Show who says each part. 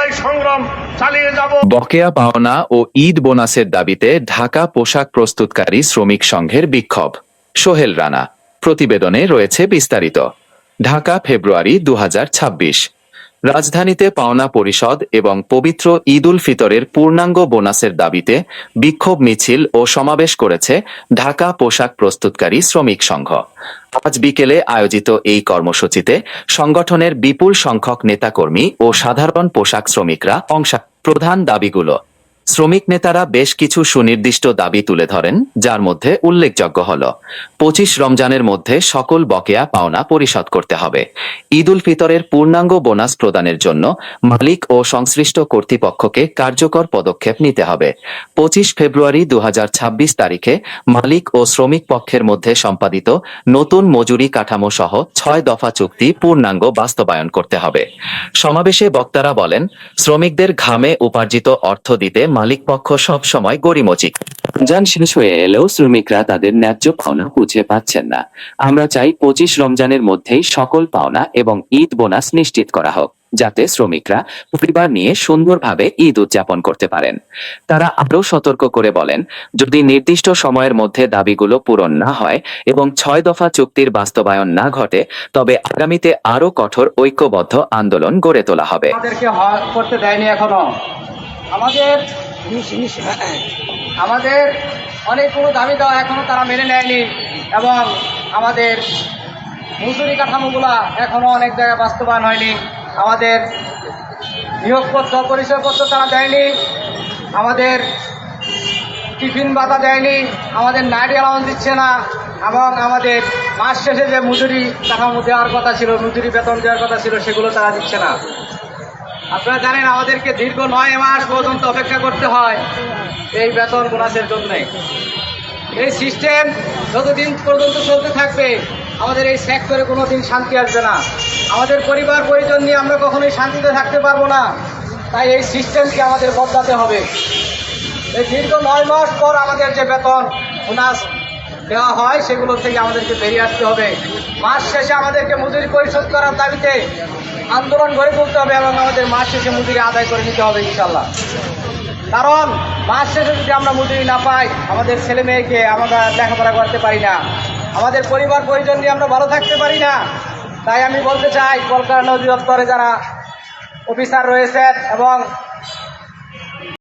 Speaker 1: লড়াই সংগ্রাম চালিয়ে যাব।
Speaker 2: বকেয়া পাওনা ও ঈদ বোনাসের দাবিতে ঢাকা পোশাক প্রস্তুতকারী শ্রমিক সংঘের বিক্ষোভ। সোহেল রানা প্রতিবেদনে রয়েছে বিস্তারিত। ঢাকা, ফেব্রুয়ারি 2026। রাজধানীতে পাওনা পরিশোধ এবং পবিত্র ঈদ উল ফিতরের পূর্ণাঙ্গ বোনাসের দাবিতে বিক্ষোভ মিছিল ও সমাবেশ করেছে ঢাকা পোশাক প্রস্তুতকারী শ্রমিক সংঘ। আজ বিকেলে আয়োজিত এই কর্মসূচিতে সংগঠনের বিপুল সংখ্যক নেতাকর্মী ও সাধারণ পোশাক শ্রমিকরা অংশ। প্রধান দাবিগুলো: শ্রমিক নেতারা বেশ কিছু সুনির্দিষ্ট দাবি তুলে ধরেন, যার মধ্যে উল্লেখযোগ্য হল 25 রমজানের মধ্যে সকল বকেয়া পাওনা পরিশোধ করতে হবে। ঈদ উল ফিতরের পূর্ণাঙ্গ বোনাস প্রদানের জন্য মালিক ও সংশ্লিষ্ট কর্তৃপক্ষকে কার্যকর পদক্ষেপ নিতে হবে। 25 ফেব্রুয়ারি 2026 তারিখে মালিক ও শ্রমিক পক্ষের মধ্যে সম্পাদিত নতুন মজুরি কাঠামো সহ 6 দফা চুক্তি পূর্ণাঙ্গ বাস্তবায়ন করতে হবে। সমাবেশে বক্তারা বলেন, শ্রমিকদের ঘামে উপার্জিত অর্থ দিতে মালিক পক্ষ সব সময় গড়িমচি। রমজান শেষ হয়ে এলেও শ্রমিকরা তাদের ন্যায্য পাওনা বুঝে পাচ্ছেন না। আমরা চাই 25 রমজানের মধ্যেই সকল পাওনা এবং ঈদ বোনাস নিশ্চিত করা হোক, যাতে শ্রমিকরা পরিবার নিয়ে সুন্দরভাবে ঈদ উদযাপন করতে পারেন। তারা আরও সতর্ক করে বলেন, যদি নির্দিষ্ট সময়ের মধ্যে দাবিগুলো পূরণ না হয় এবং 6 দফা চুক্তির বাস্তবায়ন না ঘটে, তবে আগামীতে আরও কঠোর ঐক্যবদ্ধ আন্দোলন গড়ে তোলা হবে।
Speaker 3: আমাদেরকে করতে দেয়নি এখনো। আমাদের অনেকগুলো দাবি দেওয়া এখনো তারা মেনে নেয়নি এবং আমাদের মজুরি কাঠামোগুলা এখনো অনেক জায়গায় বাস্তবায়ন হয়নি। আমাদের নিয়োগপত্র পরিচয়পত্র তারা দেয়নি, আমাদের টিফিন ভাতা দেয়নি, আমাদের নাইট অ্যালাউন্স দিচ্ছে না এবং আমাদের মাস শেষে যে মজুরি কাঠামো দেওয়ার কথা ছিল, মজুরি বেতন দেওয়ার কথা ছিল, সেগুলো তারা দিচ্ছে না। আপনারা জানেন আমাদেরকে দীর্ঘ 9 মাস পর্যন্ত অপেক্ষা করতে হয় এই বেতন বোনাসের জন্য। এই সিস্টেম যতদিন পর্যন্ত চলতে থাকবে আমাদের এই সেক্টরে কোনো দিন শান্তি আসবে না। আমাদের পরিবার পরিজন নিয়ে আমরা কখনোই শান্তিতে থাকতে পারবো না। তাই এই সিস্টেমকে আমাদের বদলাতে হবে। এই দীর্ঘ 9 মাস পর আমাদের যে বেতন বোনাস দেওয়া হয় সেগুলো থেকে আমাদেরকে বেরিয়ে আসতে হবে। মাস শেষে আমাদেরকে মজুরি পরিশোধ করার দাবিতে আন্দোলন গড়ে তুলতে হবে এবং আমাদের মাস শেষে মজুরি আদায় করে নিতে হবে ইনশাল্লাহ। কারণ মাস শেষে যদি আমরা মজুরি না পাই, আমাদের ছেলে মেয়েকে আমরা লেখাপড়া করতে পারি না, আমাদের পরিবার পরিজন নিয়ে আমরা ভালো থাকতে পারি না। তাই আমি বলতে চাই, কলকাতা অধিদপ্তরে যারা অফিসার রয়েছেন এবং